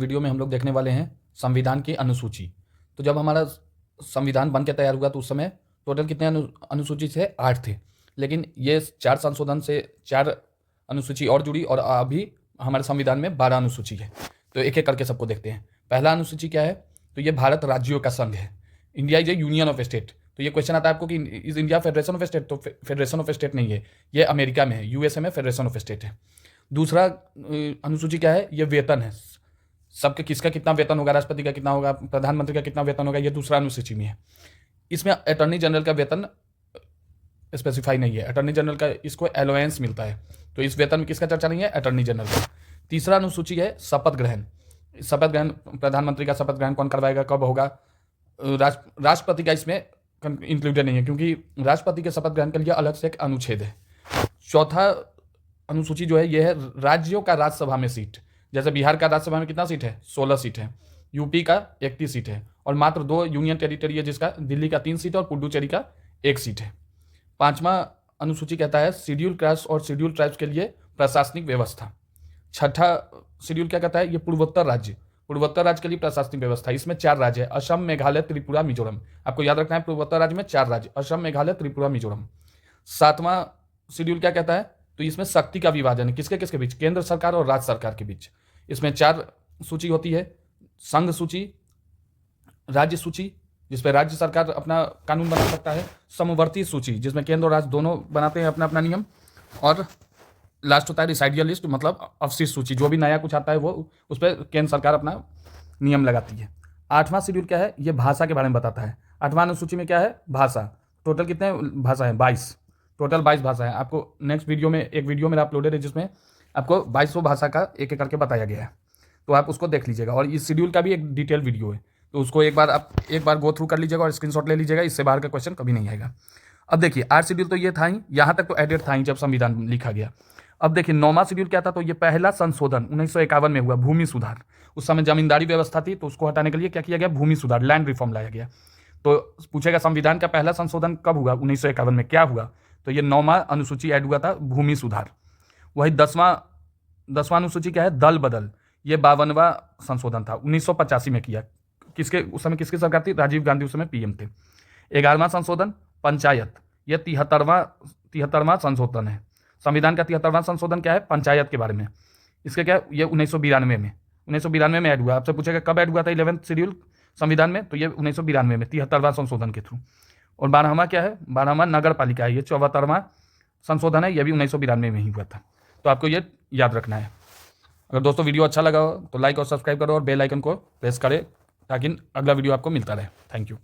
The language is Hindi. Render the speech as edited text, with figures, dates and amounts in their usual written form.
वीडियो में हम लोग देखने वाले हैं संविधान की अनुसूची। तो जब हमारा संविधान बन के तैयार हुआ तो उस समय टोटल कितने अनुसूची थे? 8 थे। लेकिन ये 4 संशोधन से 4 अनुसूची और जुड़ी और अभी हमारे संविधान में 12 अनुसूची है। तो एक एक करके सबको देखते हैं। पहला अनुसूची क्या है? तो ये भारत राज्यों का संघ है। India is A union of state. तो ये क्वेश्चन आता है आपको कि is India federation of state? तो फेडरेशन ऑफ स्टेट नहीं है, ये अमेरिका में है, यूएसए में फेडरेशन ऑफ स्टेट है। दूसरा अनुसूची क्या है? ये वेतन है। सबके किसका कितना वेतन होगा, राष्ट्रपति का कितना होगा, प्रधानमंत्री का कितना वेतन होगा, ये दूसरा अनुसूची में है। इसमें अटॉर्नी जनरल का वेतन स्पेसिफाई नहीं है। अटॉर्नी जनरल का इसको अलाउंस मिलता है, तो इस वेतन में किसका चर्चा नहीं है? अटॉर्नी जनरल का। तीसरा अनुसूची है शपथ ग्रहण। शपथ ग्रहण, प्रधानमंत्री का शपथ ग्रहण कौन करवाएगा, कब होगा? राष्ट्रपति का इसमें इंक्लूडेड नहीं है, क्योंकि राष्ट्रपति के शपथ ग्रहण के लिए अलग से एक अनुच्छेद है। चौथा अनुसूची जो है यह है राज्यों का राज्यसभा में सीट। जैसे बिहार का राज्यसभा में कितना सीट है? 16 सीट है। यूपी का 31 सीट है और मात्र 2 यूनियन टेरिटरी है, जिसका दिल्ली का 3 सीट है और पुडुचेरी का 1 सीट है। पांचवा अनुसूची कहता है शेड्यूल कास्ट और शेड्यूल ट्राइब्स के लिए प्रशासनिक व्यवस्था। छठा शेड्यूल क्या कहता है? ये पूर्वोत्तर राज्य, पूर्वोत्तर राज्य के लिए प्रशासनिक व्यवस्था। इसमें 4 राज्य है, असम, मेघालय, त्रिपुरा, मिजोरम। आपको याद रखना है पूर्वोत्तर राज्य में 4 राज्य, असम, मेघालय, त्रिपुरा, मिजोरम। सातवां शेड्यूल क्या कहता है? तो इसमें शक्ति का विभाजन है, किसके किसके बीच? केंद्र सरकार और राज्य सरकार के बीच। इसमें 4 सूची होती है, संघ सूची, राज्य सूची जिसपे राज्य सरकार अपना कानून बना सकता है, समवर्ती सूची जिसमें केंद्र और राज्य दोनों बनाते हैं अपना अपना नियम, और लास्ट होता है रिसाइडियल लिस्ट, मतलब अवशिष्ट सूची। जो भी नया कुछ आता है वो उस पर केंद्र सरकार अपना नियम लगाती है। 8वां शेड्यूल क्या है? ये भाषा के बारे में बताता है। 8वां अनुसूची में क्या है? भाषा। टोटल कितने भाषा है? 22। टोटल 22 भाषा है। आपको नेक्स्ट वीडियो में एक वीडियो मेरा अपलोडेड है जिसमें आपको 2200 भाषा का एक एक करके बताया गया है, तो आप उसको देख लीजिएगा। और इस शेड्यूल का भी एक डिटेल वीडियो है, तो उसको एक बार गो थ्रू कर लीजिएगा और स्क्रीनशॉट ले लीजिएगा। इससे बाहर का क्वेश्चन कभी नहीं आएगा। अब देखिए 8 शेड्यूल तो ये था ही, यहाँ तक तो एडेड था ही जब संविधान लिखा गया। अब देखिए 9वां शेड्यूल क्या था? तो ये पहला संशोधन 1951 में हुआ, भूमि सुधार। उस समय जमींदारी व्यवस्था थी, तो उसको हटाने के लिए क्या किया गया? भूमि सुधार, लैंड रिफॉर्म लाया गया। तो पूछेगा संविधान का पहला संशोधन कब हुआ? 1951 में। क्या हुआ? तो ये 9वां अनुसूची ऐड हुआ था, भूमि सुधार। वही 10वां अनुसूची क्या है? दल बदल। ये 52वां संशोधन था, 1985 में किया। किसके उस समय किसकी सरकार थी? राजीव गांधी उस समय पीएम थे। 11वां संशोधन पंचायत। ये 73वां संशोधन है। संविधान का 73वां संशोधन क्या है? पंचायत के बारे में। इसके क्या है? ये 1992 में ऐड हुआ। आपसे पूछेगा कब ऐड हुआ था 11th शेड्यूल संविधान में? तो ये 1992 में 73वां संशोधन के थ्रू। और 12वां क्या है? 12वां नगर पालिका है। ये 74वां संशोधन है, ये भी 1992 में ही हुआ था। तो आपको ये याद रखना है। अगर दोस्तों वीडियो अच्छा लगा हो तो लाइक और सब्सक्राइब करो और बेल आइकन को प्रेस करें ताकि अगला वीडियो आपको मिलता रहे। Thank you.